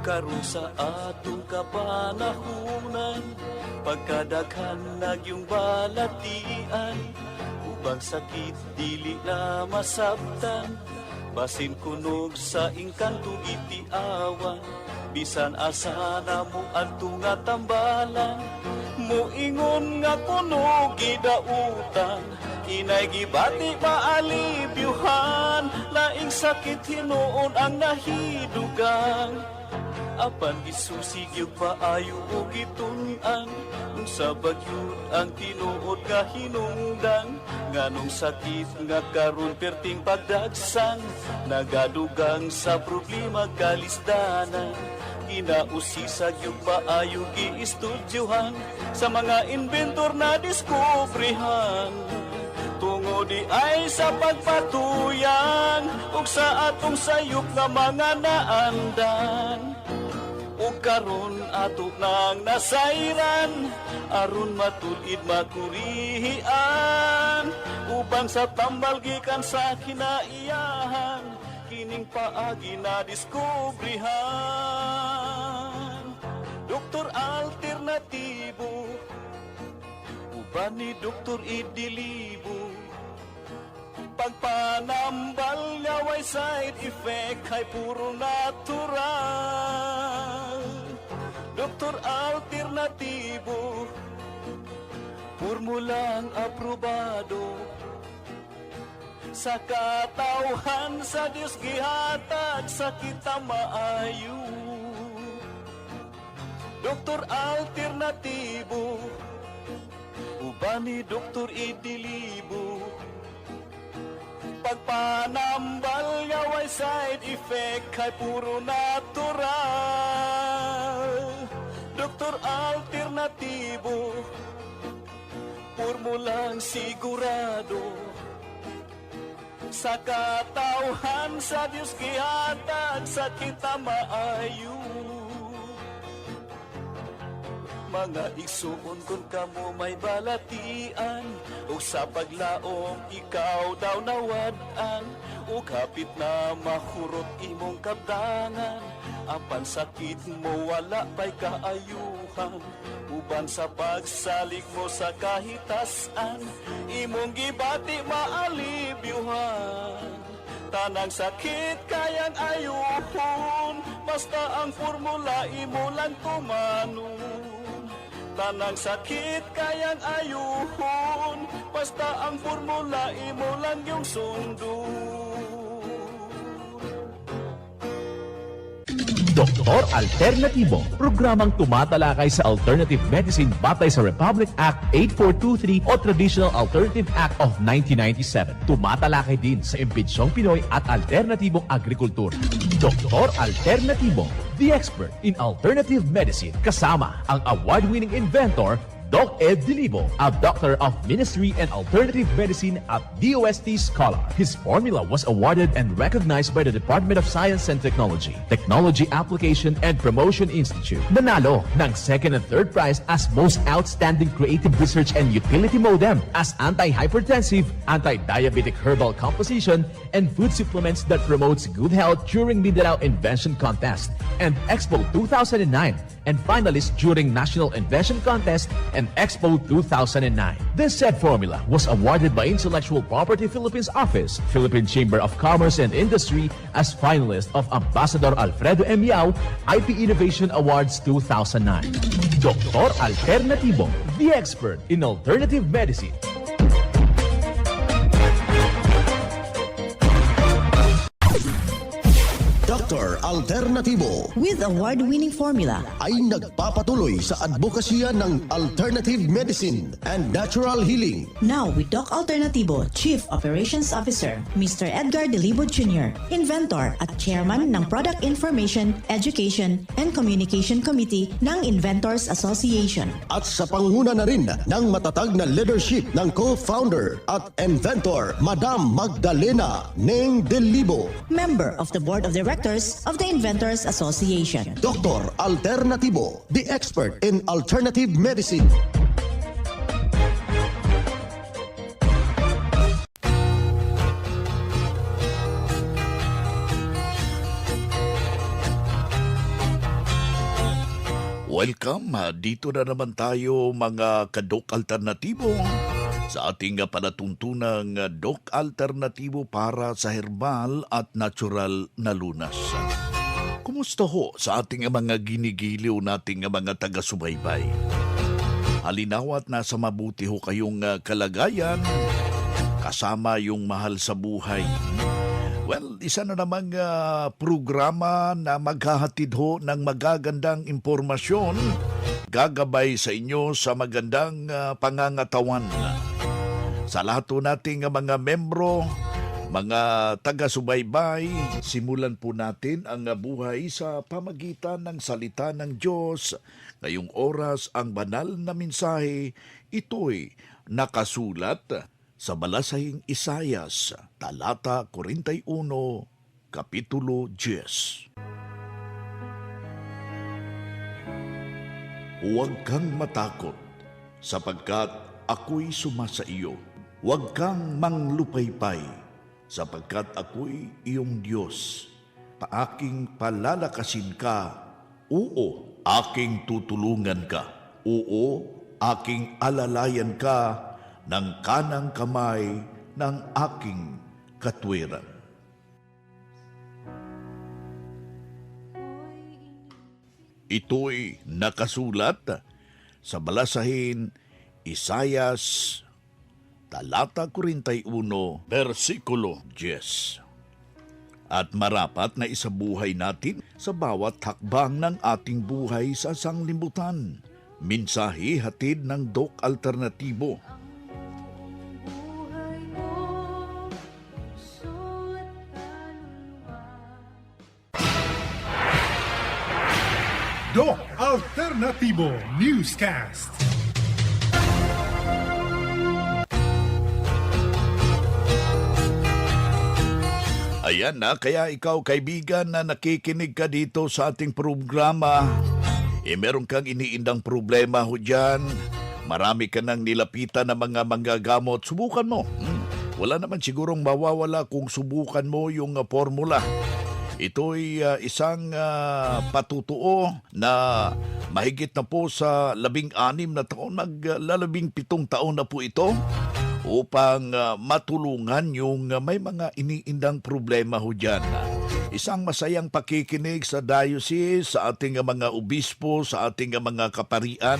karon sa atong kapanahunan, pagkadaghan nagyong balatian, ubang sakit dili na masabtan, basin kunog sa ingkanto gitiawan, bisan asa na mo adto nga tambalan, muingon nga kuno gidautan, inay gibati maalibyuhan, laing sakit hinuon ang nahidugang, apan gisusig yung paayo o gitun-an, kung sa bagyod ang tinuod nga hinungdan, nganong sakit nga karon perting pagdagsan, nagadugang sa problema kalisdanan, kinausisag yung paayo giistudyohan, sa mga inventor na diskubrihan, tungo di ay sa pagpatuyang, ug sa atong sayop nga mga naandan, ug karon ato nang nasayran, aron matulid makurihian, ubang sa tambal gikan sa kinaiyahan, kining paagi na diskubrihan. Doktor alternatibo, uban ni Doktor Idilibo, pagpanambal nga way side effect ay puro natural. Doktor alternatibo, formulang aprobado, sa katawhan sa Diyos gihatag sa kita maayo. Doktor alternatibo, uban ni Doktor Idilibo, pagpanambal nga way side effect kay puro natural. Doktor alternatibo, formulang sigurado, sa katawhan sa Diyos gihatag sa kita maayo. Mga igsuon kung kamo may balatian, o sa paglaom ikaw daw nawadan, o kapit na mahurot imong kabdangan, apan sakit mo wala pa'y kaayuhan, uban sa pagsalig mo sa kahitasan, imong gibati maalibyuhan, tanang sakit kayang ayuhon, basta ang formula imo lang tumanon. Tanang sakit kayang ayuhon, basta ang formula imo lang yung sundon. Doktor Alternatibo, programang tumatalakay sa alternative medicine batay sa Republic Act 8423 o Traditional Alternative Act of 1997. Tumatalakay din sa impinsyong Pinoy at alternatibong agrikultura. Doktor Alternatibo, the expert in alternative medicine, kasama ang award-winning inventor Doc Ed Dilibo, a doctor of ministry and alternative medicine at DOST Scholar. His formula was awarded and recognized by the Department of Science and Technology, Technology Application and Promotion Institute. Nanalo ng second and third prize as Most Outstanding Creative Research and Utility Modem, as anti-hypertensive, anti-diabetic herbal composition, and food supplements that promotes good health during Mindanao Invention Contest and Expo 2009, and finalist during National Invention Contest and Expo 2009. This said formula was awarded by Intellectual Property Philippines Office, Philippine Chamber of Commerce and Industry as finalist of Ambassador Alfredo M. Yao IP Innovation Awards 2009. Doktor Alternatibo, the expert in alternative medicine. Dr. Alternatibo with award-winning formula ay nagpapatuloy sa advokasya ng alternative medicine and natural healing. Now with Doc Alternatibo, Chief Operations Officer, Mr. Edgar Dilibo Jr., Inventor at Chairman ng Product Information, Education and Communication Committee ng Inventors Association. At sa panguna na rin ng matatag na leadership ng co-founder at inventor, Madam Magdalena Neng Dilibo, Member of the Board of Directors of the Inventors Association. Dr. Alternatibo, the expert in alternative medicine. Welcome, dito na naman tayo mga kadok alternatibo sa ating palatuntunang dok alternatibo para sa herbal at natural na lunas. Kumusta ho sa ating mga ginigiliw nating mga taga-subaybay? Halinawat nasa mabuti ho kayong kalagayan kasama yung mahal sa buhay. Well, isa na namang programa na maghahatid ho ng magagandang impormasyon, gagabay sa inyo sa magandang pangangatawan. Sa lahat po nating mga membro, mga taga-subaybay, simulan po natin ang buhay sa pamagitan ng salita ng Diyos. Ngayong oras ang banal na mensahe, ito'y nakasulat sa balasahing Isayas, talata 41, kapitulo 10. Huwag kang matakot, sapagkat ako'y sumasa iyo. Huwag kang manglupaypay, sapagkat ako'y iyong Diyos. Paaking palalakasin ka, oo, aking tutulungan ka. Oo, aking alalayan ka ng kanang kamay ng aking katwiran. Ito'y nakasulat sa balasahin Isayas, talata 41, versikulo 10. At marapat na isabuhay natin sa bawat hakbang ng ating buhay sa sanglibutan. Mensahe hatid ng Dok Alternatibo. Doc Alternativo Newscast. Ayan na, kaya ikaw kaibigan na nakikinig ka dito sa ating programa, meron kang iniindang problema ho dyan, marami ka nang nilapitan na mga manggagamot, subukan mo. Wala naman sigurong mawawala kung subukan mo yung formula. Ito'y isang patutuo na mahigit na po sa 16 na taon, maglalabing-7 taon na po ito upang matulungan yung may mga iniindang problema ho dyan. Isang masayang pakikinig sa diocese, sa ating mga obispo, sa ating mga kaparian,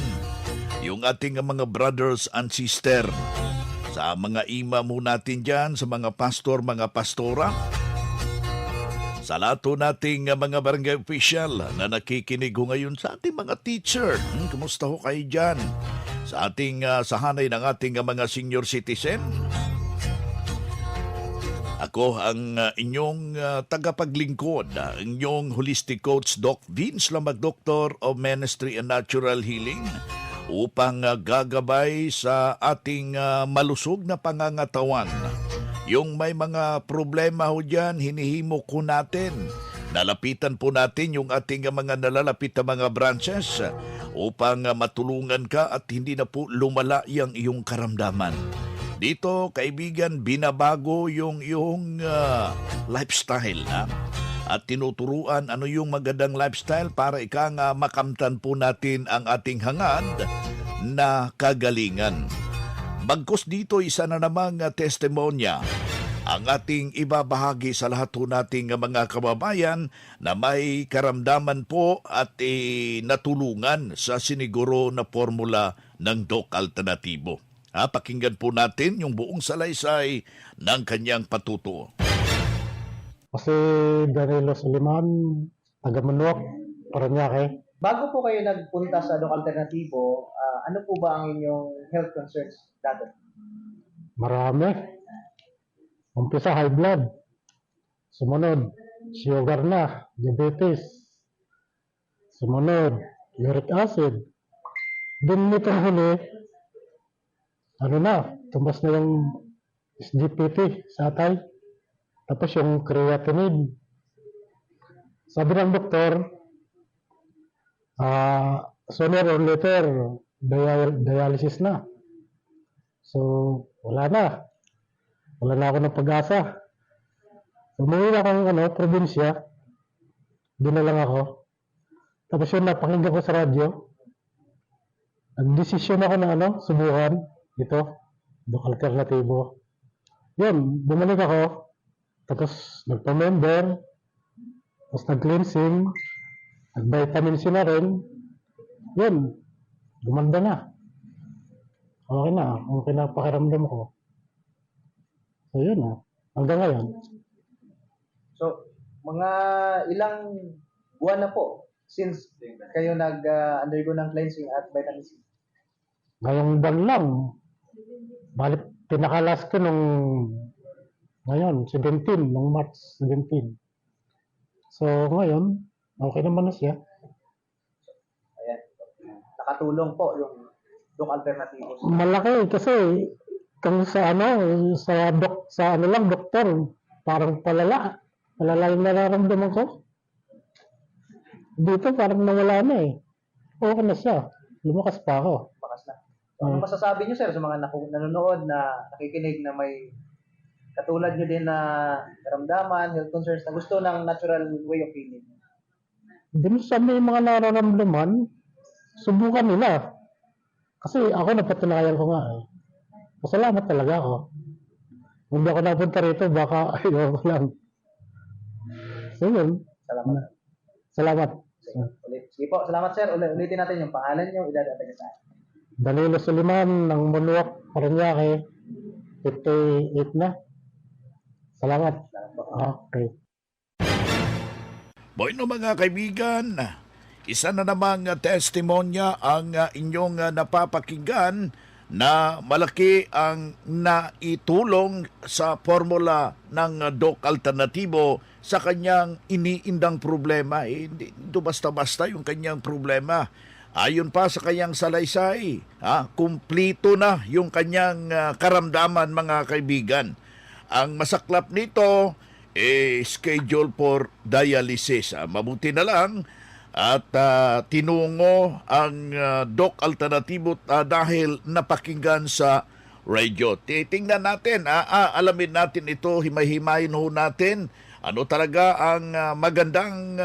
yung ating mga brothers and sister, sa mga imam mo natin dyan, sa mga pastor, mga pastora, sa lahat nating mga barangay official na nakikinig ho ngayon, sa ating mga teacher. Kumusta ho kayo dyan? Sa ating sahanay ng ating mga senior citizen. Ako ang inyong tagapaglingkod, ang inyong holistic coach, Doc Vince Lamag, Doctor of Ministry and Natural Healing, upang gagabay sa ating malusog na pangangatawan. Yung may mga problema ho dyan, hinihimo ko natin. Nalapitan po natin yung ating mga nalalapit na mga branches upang matulungan ka at hindi na po lumala yung iyong karamdaman. Dito, kaibigan, binabago yung iyong lifestyle. At tinuturuan ano yung magandang lifestyle para makamtan po natin ang ating hangad na kagalingan. Bagkus dito, isa na namang testimonya ang ating ibabahagi sa lahat po nating mga kababayan na may karamdaman po at natulungan sa siniguro na formula ng Doc Alternatibo. Pakinggan po natin yung buong salaysay ng kanyang patutuo. Kasi Danilo Suliman, taga Manok, Paranaque. Bago po kayo nagpunta sa Doc Alternatibo, ano po ba ang inyong health concerns dati? Marami. Umpisa high blood. Sumunod, sugar na, diabetes. Sumunod, uric acid. Then nitong huli, tumbas na yung SGPT sa atay. Tapos yung creatinine. Sabi ng doktor, sooner or later, dialysis na. So, wala na. Wala na ako ng pag-asa. Umuwi na akong probinsya. Doon na lang ako. Tapos yun, napakinggan ko sa radyo. nagdesisyon ako na subukan ito, Doc Alternatibo. Yun, bumalik ako, tapos nagpa-member, tapos nag-cleansing, nag-vitamin C na rin. Yun, gumanda na. Okay na pakiramdam ko. So yun hanggang ngayon. So, mga ilang buwan na po since kayo nag-undergo ng cleansing at vitamin C? Ngayong buwan lang. Balik, pinakalas ko ngayon, 17, nung March 17. So, ngayon, okay naman na siya. Ayan. Nakatulong po yung Alternatibo. Malaki kasi kung sa doktor, parang palala yung nararamdaman ko. Dito parang nawala na Okay na siya. Lumakas pa ako. Bakas na. So, ano masasabi niyo, sir, sa mga nanonood na nakikinig na may katulad niyo din na karamdaman, health concerns na gusto ng natural way of healing? Dun sa may mga nararamdaman, subukan nila. Kasi ako napatunayan ko nga Pasalamat talaga ako. Hindi ako napunta rito, baka ayaw ko lang. So yun. Salamat. Sige po, salamat sir. Ulitin natin yung pangalan niyo, edad at tagasan. Danilo Suliman ng Muluwak, Parañaque, 58 na. Salamat. Okay. Bueno mga kaibigan, isa na namang testimonya ang inyong napapakinggan na malaki ang naitulong sa formula ng Doc Alternatibo sa kanyang iniindang problema. Hindi basta-basta yung kanyang problema. Ayon pa sa kanyang salaysay, kumplito na yung kanyang karamdaman mga kaibigan. Ang masaklap nito, schedule for dialysis. Mabuti na lang at tinungo ang Doc Alternatibo dahil napakinggan sa radio. Titingnan natin, alamin natin ito, himay-himayin ho natin ano talaga ang magandang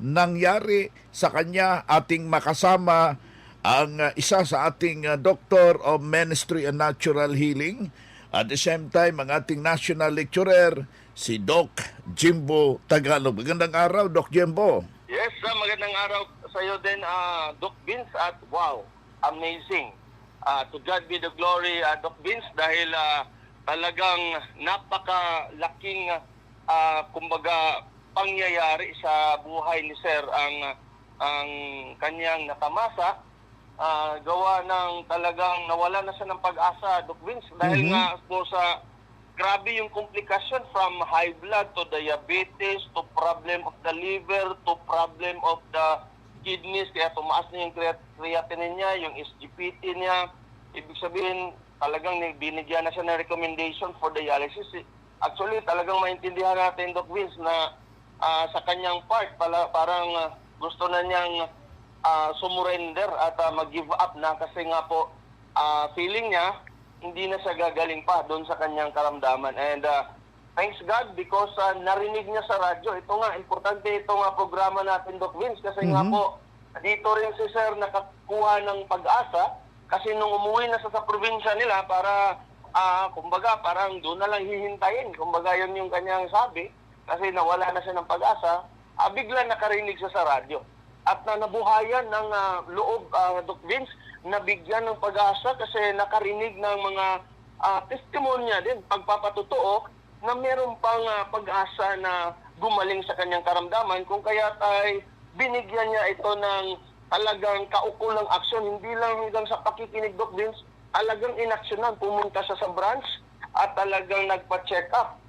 nangyari sa kanya. Ating makasama ang isa sa ating Doctor of Ministry and Natural Healing. At the same time, ang ating national lecturer, si Doc Jimbo Tagalog. Magandang araw, Doc Jimbo. Yes, magandang araw sa iyo din, Doc Vince. At wow, amazing. To God be the glory, Doc Vince, dahil talagang napakalaking kumbaga pangyayari sa buhay ni Sir ang kanyang natamasa. Gawa ng talagang nawala na siya ng pag-asa, Doc Vince, dahil nga po sa grabe yung komplikasyon from high blood to diabetes to problem of the liver to problem of the kidneys, kaya tumaas na yung creatinine niya, yung SGPT niya. Ibig sabihin, talagang binigyan na siya ng recommendation for dialysis. Actually, talagang maintindihan natin, Doc Vince, na sa kanyang part, parang gusto na niyang sumurrender at mag-give up na kasi nga po feeling niya hindi na siya gagaling pa doon sa kanyang karamdaman. And thanks God because narinig niya sa radyo. Ito nga, importante itong programa natin, Doc Vince, kasi nga po dito rin si Sir nakakuha ng pag-asa kasi nung umuwi na sa probinsya nila para kumbaga parang doon na lang hihintayin. Kumbaga yun yung kanyang sabi kasi nawala na siya ng pag-asa. Bigla nakarinig siya sa radyo. At nabuhayan ng loob, Doc Vince, nabigyan ng pag-asa kasi nakarinig ng mga testimonya din, pagpapatotoo na meron pang pag-asa na gumaling sa kanyang karamdaman kung kaya ay binigyan niya ito ng talagang kaukulang aksyon. Hindi lang hanggang sa pakikinig, Doc Vince, talagang inaksyonan. Pumunta siya sa branch at talagang nagpa-check up.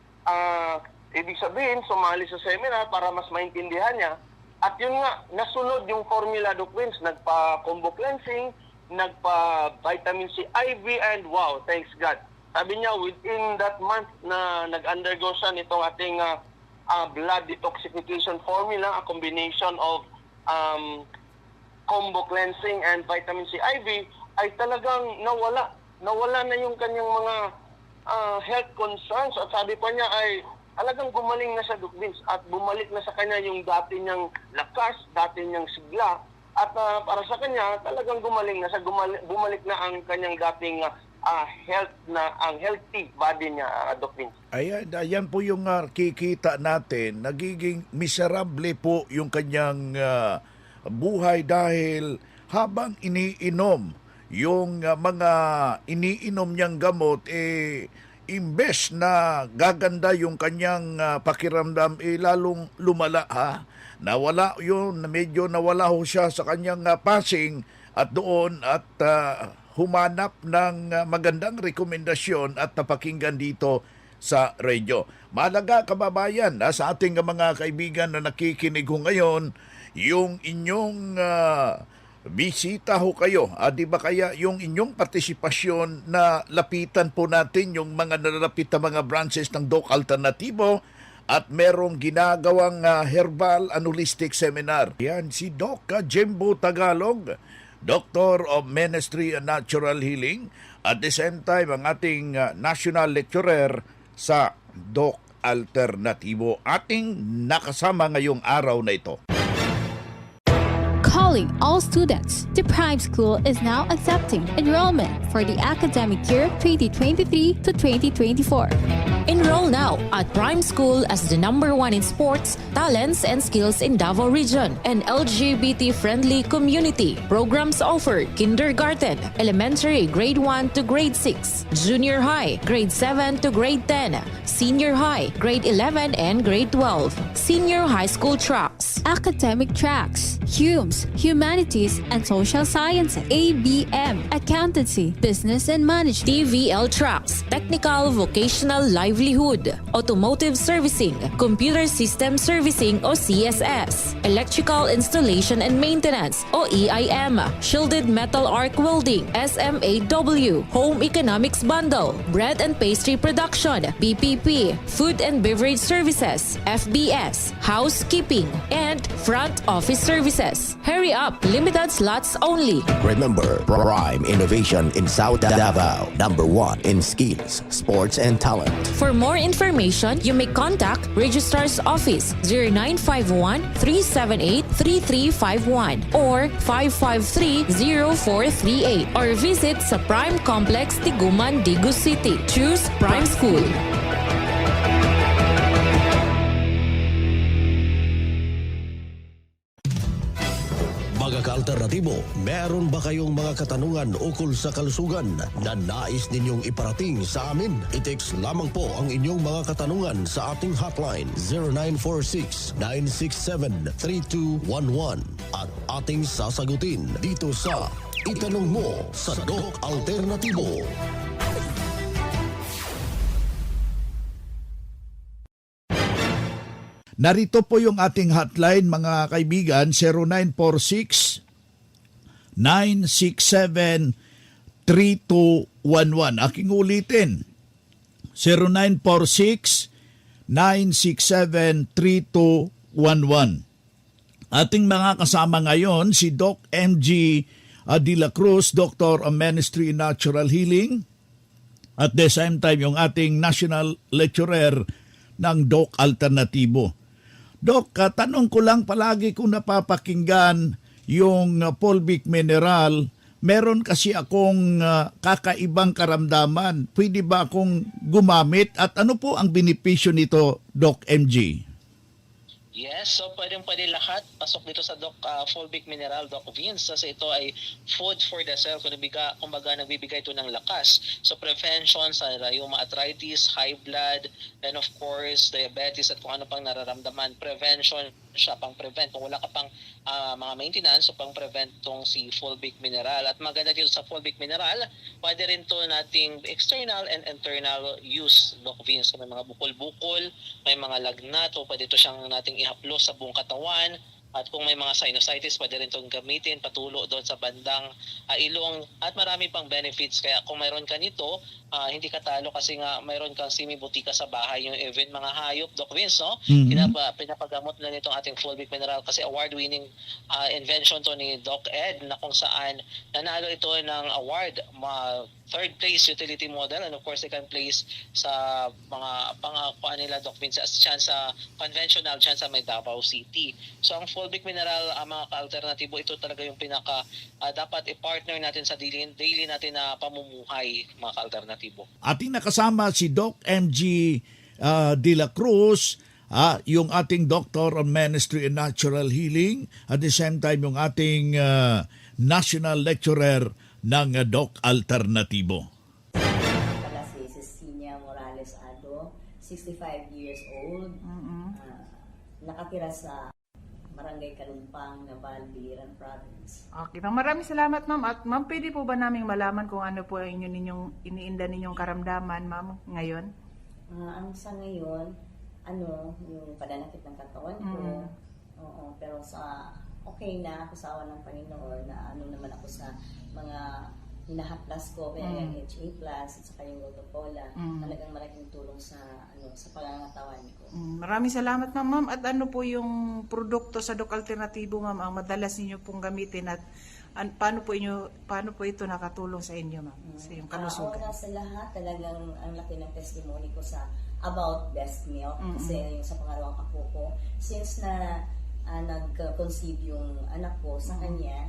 Ibig sabihin, sumali sa seminar para mas maintindihan niya. At yun nga, nasunod yung formula, Doc Vince, nagpa-combo cleansing, nagpa-vitamin C IV, and wow, thanks God. Sabi niya, within that month na nag-undergo siya nitong ating blood detoxification formula, a combination of combo cleansing and vitamin C IV, ay talagang nawala na yung kanyang mga health concerns. At sabi pa niya ay talagang gumaling na siya, Doc Vince, at bumalik na sa kanya yung dati niyang lakas, dati niyang sigla, At para sa kanya, talagang gumaling na siya, bumalik na ang kanyang dating healthy body niya, Doc Vince. Ayan po yung kikita natin. Nagiging miserable po yung kanyang buhay dahil habang iniinom yung mga iniinom niyang gamot, imbes na gaganda yung kanyang pakiramdam, lalong lumala ha. Nawala yun, medyo nawala ho siya sa kanyang passing at doon at humanap ng magandang rekomendasyon at napakinggan dito sa radyo. Mahalaga kababayan sa ating mga kaibigan na nakikinig ho ngayon, yung inyong bisita ho kayo. Di ba kaya yung inyong partisipasyon na lapitan po natin yung mga nalalapit na mga branches ng Doc Alternatibo at merong ginagawang herbal and holistic seminar. Yan si Doc Jimbo Tagalog, Doctor of Ministry and Natural Healing, at the same time ang ating national lecturer sa Doc Alternatibo. Ating nakasama ngayong araw na ito. Calling all students, the Prime School is now accepting enrollment for the academic year 2023 to 2024. Enroll now at Prime School as the #1 in sports, talents, and skills in Davao Region. An LGBT-friendly community. Programs offered: kindergarten, elementary, grade 1 to grade 6, junior high, grade 7 to grade 10, senior high, grade 11 and grade 12, senior high school tracks, Academic tracks: Humes, Humanities and Social Sciences, ABM, Accountancy, Business and Management, TVL tracks, technical vocational livelihood, automotive servicing, computer system servicing o CSS, electrical installation and maintenance o EIM, shielded metal arc welding, SMAW, home economics bundle, bread and pastry production, BPP, food and beverage services, FBS, housekeeping, and front office services. Hurry up, limited slots only. Remember, Prime Innovation in South Davao, #1 in skills, sports, and talent. For more information, you may contact Registrar's Office 0951-378-3351 or 553-0438 or visit sa Prime Complex, Tiguman, Digu City. Choose Prime School. Mga ka-alternatibo, meron ba kayong mga katanungan ukol sa kalusugan na nais ninyong iparating sa amin? I-text lamang po ang inyong mga katanungan sa ating hotline 0946-967-3211 at ating sasagutin dito sa Itanong Mo sa Doc Alternatibo. Narito po yung ating hotline mga kaibigan, 0946 967 3211. Aking ulitin, 0946 967 3211. Ating mga kasama ngayon si Doc MG De La Cruz, Doctor of Ministry in Natural Healing, at the same time yung ating national lecturer ng Doc Alternatibo. Doc, tanong ko lang, palagi kong napapakinggan yung fulvic mineral. Meron kasi akong kakaibang karamdaman. Pwede ba akong gumamit? At ano po ang benepisyo nito, Doc MG? Yes, so pwede lahat pasok dito sa Doc fulvic mineral, Doc Vince, kasi ito ay food for the cell, kumbaga nagbibigay ito ng lakas. So prevention sa rheuma arthritis, high blood, and of course diabetes at kung ano pang nararamdaman. Prevention siya, pang-prevent. Kung wala ka pang mga maintenance, so pang-prevent tong si fulvic mineral. At maganda dito sa fulvic mineral, pwede rin to nating external and internal use, Doc Vince. So may mga bukol-bukol, may mga lagnat, o pwede ito siyang nating ihaplos sa buong katawan. At kung may mga sinusitis, pwede rin itong gamitin, patulo doon sa bandang ilong, at marami pang benefits. Kaya kung mayroon ka nito, hindi katalo kasi nga mayroon kang semi-butika sa bahay, yung even mga hayop, Doc Vince, no? Mhm. Pinapagamot na nitong ating fulvic mineral kasi award-winning invention to ni Doc Ed na kung saan nanalo ito ng award, third place utility model, and of course second place sa mga pangakuan nila, Doc Vince, dyan sa conventional dyan sa may Davao City. So ang fulvic mineral, mga ka-alternatibo, ito talaga yung pinaka dapat i-partner natin sa daily natin na pamumuhay, mga ka-alternatibo. Ating nakasama si Doc MG De La Cruz, yung ating Doctor on Ministry and Natural Healing, at the same time yung ating National Lecturer ng Doc Alternatibo. Pala si Cecilia Morales Ado, 65 years old, nakatira sa Barangay Kalumpang, Naval, Biliran Province. Okay, maraming salamat ma'am. At ma'am, pwede po ba naming malaman kung ano po ang ninyong iniinda ninyong karamdaman, ma'am, ngayon? Ang sa ngayon, yung pananakit ng katawan ko. Oo, pero okay na ako sa awa ng Panginoon na naman ako sa mga hinahaplas ko, kaya yung HA Plus at saka yung Lotopola, talagang malaking tulong sa pangangatawan ko. Maraming salamat ma'am. At ano po yung produkto sa Doc Alternatibo, ma'am, ang madalas ninyo pong gamitin, at paano po ito nakatulong sa inyo, ma'am, sa iyong kalusugan? Una sa lahat, talagang ang laki ng testimony ko sa about breast milk, kasi yung sa pangalawang apo ko, since na nag-conceive yung anak ko sa kanya,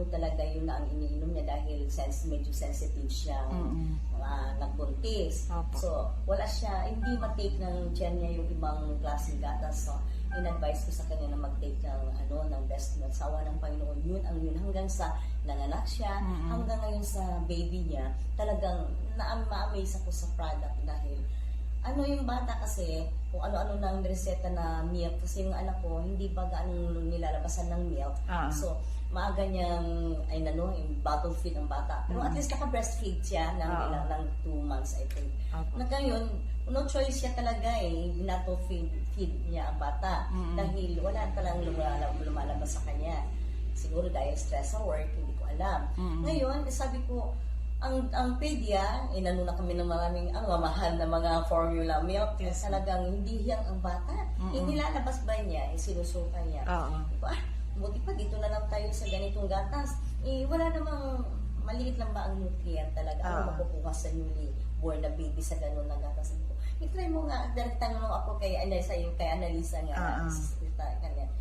talaga yun na ang iniinom niya dahil medyo sensitive siya, nagbuntis. So, wala siya, hindi matake ng tiyan niya yung ibang klaseng gatas. So, in-advise ko sa kanya na mag-take ng breast milk. Sawa ng Panginoon, yun hanggang sa nanganak siya, hanggang ngayon sa baby niya, talagang ma-amaze ako sa product dahil yung bata kasi, kung ano-ano nang reseta na milk, kasi yung anak ko, hindi ba gaano nilalabasan ng milk. So, maaga niyang, bottle feed ang bata. Pero at least naka-breastfeed siya ng 2 months, I think. Na ngayon, no choice siya talaga binato feed niya ang bata. Dahil wala talagang lumalabas sa kanya. Siguro dahil stress sa work, hindi ko alam. Ngayon, sabi ko, ang pedia, na kami ng maraming mamahal na mga formula milk, talagang hindi hiyang ang bata. Nilalabas ba niya, sinusuka niya. Buti pa dito na lang tayo sa ganitong gatas. Wala namang maliit lang ba ang nutrient talaga makukuha sa newly born na baby sa ganun na gatas. I-try mo nga, direktan mo ako kay Annalisa nga,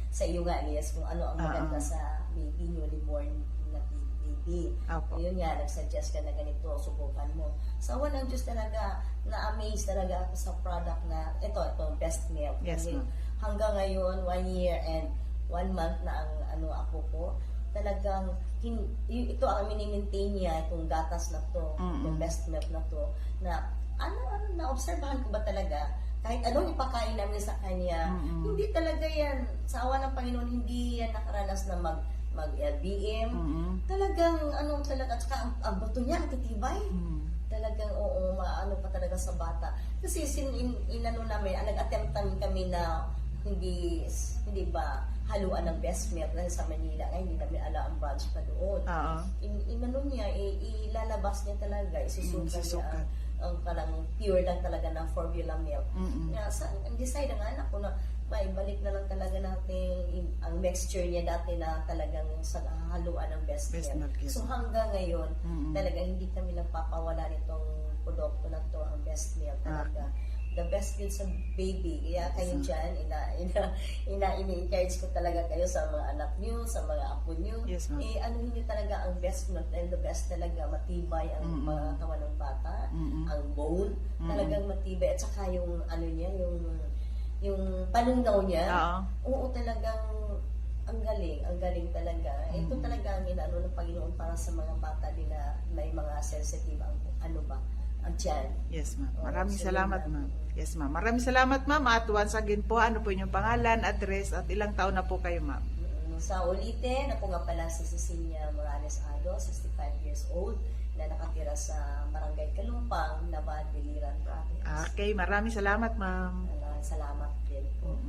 sa iyo nga, Elias, kung ano ang maganda sa baby, newly born na baby. Yun nga, nag-suggest ka na ganito, subukan mo. So, walang Diyos talaga, na-amaze talaga ako sa product na, ito best milk. Yes, hanggang ngayon, 1 year and 1 month na ang ako ko, talagang ito ang mini-maintain niya, itong gatas na to, itong best milk na to, na na-obserbahan ko ba talaga, kahit anong ipakain namin sa kanya, hindi talaga yan, sa awa ng Panginoon, hindi yan nakaranas na mag-LBM, talagang, at saka ang buto niya, ang titibay, talagang, maano pa talaga sa bata. Kasi namin, nag-attempt kami na hindi ba, haluan ng best milk dahil sa Manila, hindi namin ala ang branch pa doon. Niya, ilalabas niya talaga, isusuka niya ang parang pure lang talaga ng formula milk. Decide ang anak ko na maibalik na lang talaga natin ang mixture niya dati na talagang sa haluan ng best milk. So hanggang ngayon, talaga hindi kami nagpapawala nitong produkto na to, ang best milk talaga. The best milk sa baby. Kaya kayo dyan, ini-encourage ko talaga kayo sa mga anak niyo, sa mga apo niyo. Anuhin niyo talaga ang best milk. Dahil the best talaga, matibay ang mga katawan ng bata, ang bone, talagang matibay. At saka yung, yung panungaw niya, talagang ang galing talaga. Ito talaga ang inaano ng Panginoon para sa mga bata din na may mga sensitive ang ang tiyan. Yes, ma'am. Maraming salamat, ma'am. Yes, ma'am. Maraming salamat, ma'am. At once again po, ano po inyong pangalan, address, at ilang taon na po kayo, ma'am? Sa ulitin, ako nga pala si Cecilia Morales Ado, 65 years old, na nakatira sa Barangay Kalumpang, Naval, Biliran Province. Okay, maraming salamat, ma'am. Salamat din po.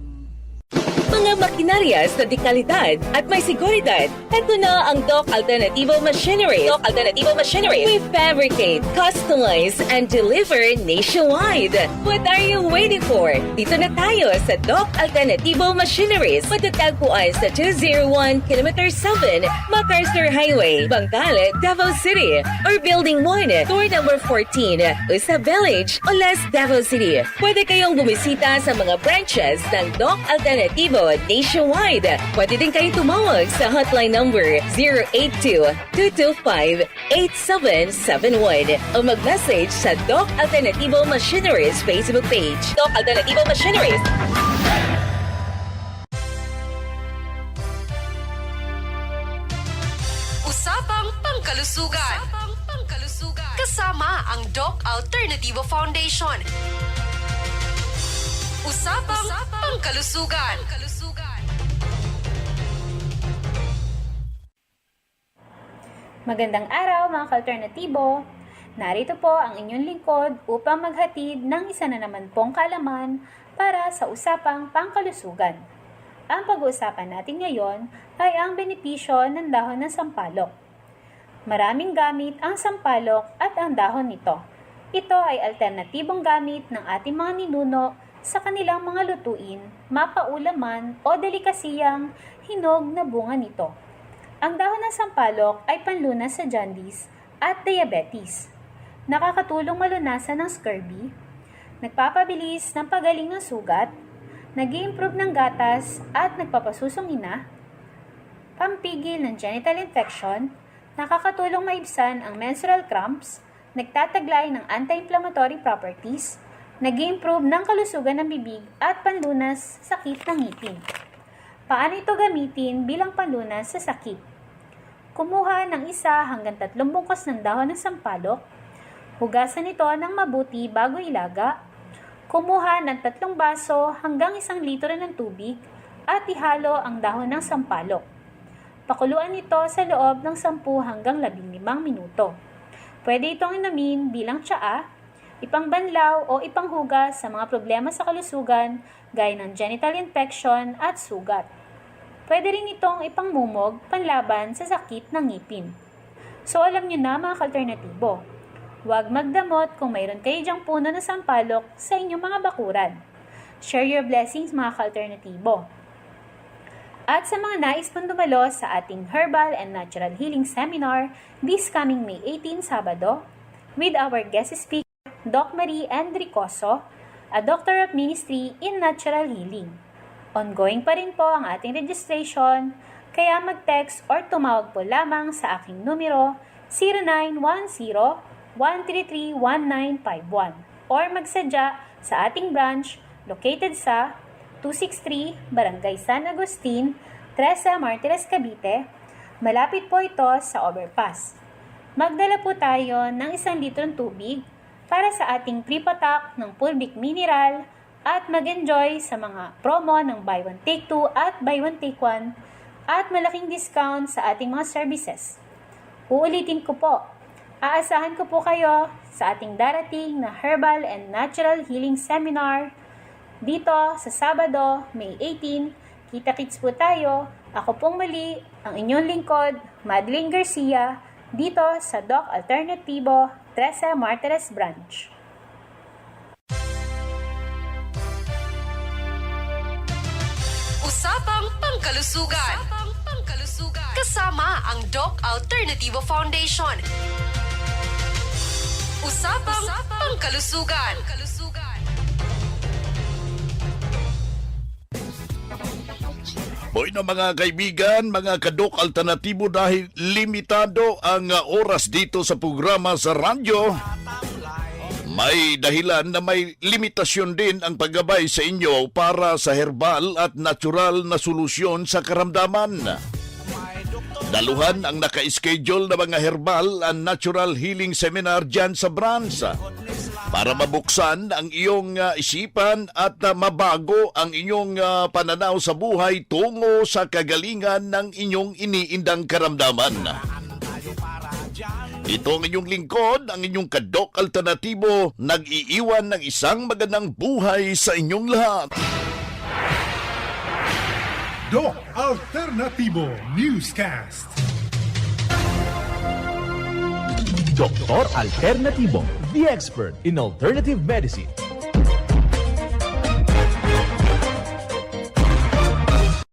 Mga makinarias na dekalidad at may seguridad. Ito na ang Doc Alternativo Machinery. Doc Alternativo Machinery. We fabricate, customize, and deliver nationwide. What are you waiting for? Dito na tayo sa Doc Alternativo Machineries. Matatagpuan sa 201 km 7 MacArthur Highway, Bangkalet, Davao City. Or Building 1, Door number 14, Usa Village, Olas, Davao City. Pwede kayong bumisita sa mga branches ng Doc Alternativo nationwide. Pwede din kayo tumawag sa hotline number 082-225-8771 o mag-message sa Doc Alternativo Machineries Facebook page. Doc Alternativo Machineries. Usapang Pangkalusugan. Kasama ang Doc Alternativo Foundation. Usapang Pangkalusugan. Magandang araw mga ka-alternatibo! Narito po ang inyong lingkod upang maghatid ng isa na naman pong kaalaman para sa usapang pangkalusugan. Ang pag-uusapan natin ngayon ay ang benepisyo ng dahon ng sampalok. Maraming gamit ang sampalok at ang dahon nito. Ito ay alternatibong gamit ng ating mga ninuno sa kanilang mga lutuin, mapaulaman o delikasiyang hinog na bunga nito. Ang dahon ng sampalok ay panlunas sa jaundice at diabetes. Nakakatulong malunasan ng scurvy, nagpapabilis ng pagaling ng sugat, nag-i-improve ng gatas at nagpapasusong ina, pampigil ng genital infection, nakakatulong maibsan ang menstrual cramps, nagtataglay ng anti-inflammatory properties, nag-i-improve ng kalusugan ng bibig at panlunas sa sakit ng ngipin. Paano ito gamitin bilang panlunas sa sakit? Kumuha ng 1 hanggang 3 bungkus ng dahon ng sampalok, hugasan ito ng mabuti bago ilaga, kumuha ng 3 baso hanggang 1 litro ng tubig at ihalo ang dahon ng sampalok. Pakuluan ito sa loob ng 10 hanggang 15 minuto. Pwede itong inumin bilang tsaa, ipangbanlaw o ipanghugas sa mga problema sa kalusugan gaya ng genital infection at sugat. Pwede rin itong ipangmumog panlaban sa sakit ng ngipin. So alam nyo na mga ka-alternatibo, huwag magdamot kung mayroon kayo dyang puno ng sampalok sa inyong mga bakuran. Share your blessings mga ka-alternatibo. At sa mga nais pong dumalo sa ating Herbal and Natural Healing Seminar this coming May 18, Sabado, with our guest speaker, Doc Marie Enricoso, a Doctor of Ministry in Natural Healing. Ongoing pa rin po ang ating registration, kaya mag-text or tumawag po lamang sa aking numero 0910-133-1951 or magsadya sa ating branch located sa 263 Barangay San Agustin, Tresa Martires, Cavite. Malapit po ito sa overpass. Magdala po tayo ng 1 litrong tubig para sa ating pre-patak ng Pulbic Mineral at mag-enjoy sa mga promo ng buy one take 2 at buy one take 1 at malaking discount sa ating mga services. Uulitin ko po, aasahan ko po kayo sa ating darating na Herbal and Natural Healing Seminar dito sa Sabado, May 18. Kita-kits po tayo. Ako pong muli, ang inyong lingkod, Madeline Garcia, dito sa Doc Alternativo, Tresa Martires Branch. Usapang Pangkalusugan. Kasama ang Doc Alternativo Foundation. Usapang Pangkalusugan. Boy na mga kaibigan, mga kadok alternatibo, dahil limitado ang oras dito sa programa sa radyo, may dahilan na may limitasyon din ang paggabay sa inyo para sa herbal at natural na solusyon sa karamdaman. Daluhan ang naka-schedule na mga herbal and natural healing seminar dyan sa branch para mabuksan ang iyong isipan at mabago ang inyong pananaw sa buhay tungo sa kagalingan ng inyong iniindang karamdaman. Ito ang inyong lingkod, ang inyong kadok alternatibo, nag-iiwan ng isang magandang buhay sa inyong lahat. Doc Alternativo Newscast. Doktor Alternativo, the expert in alternative medicine.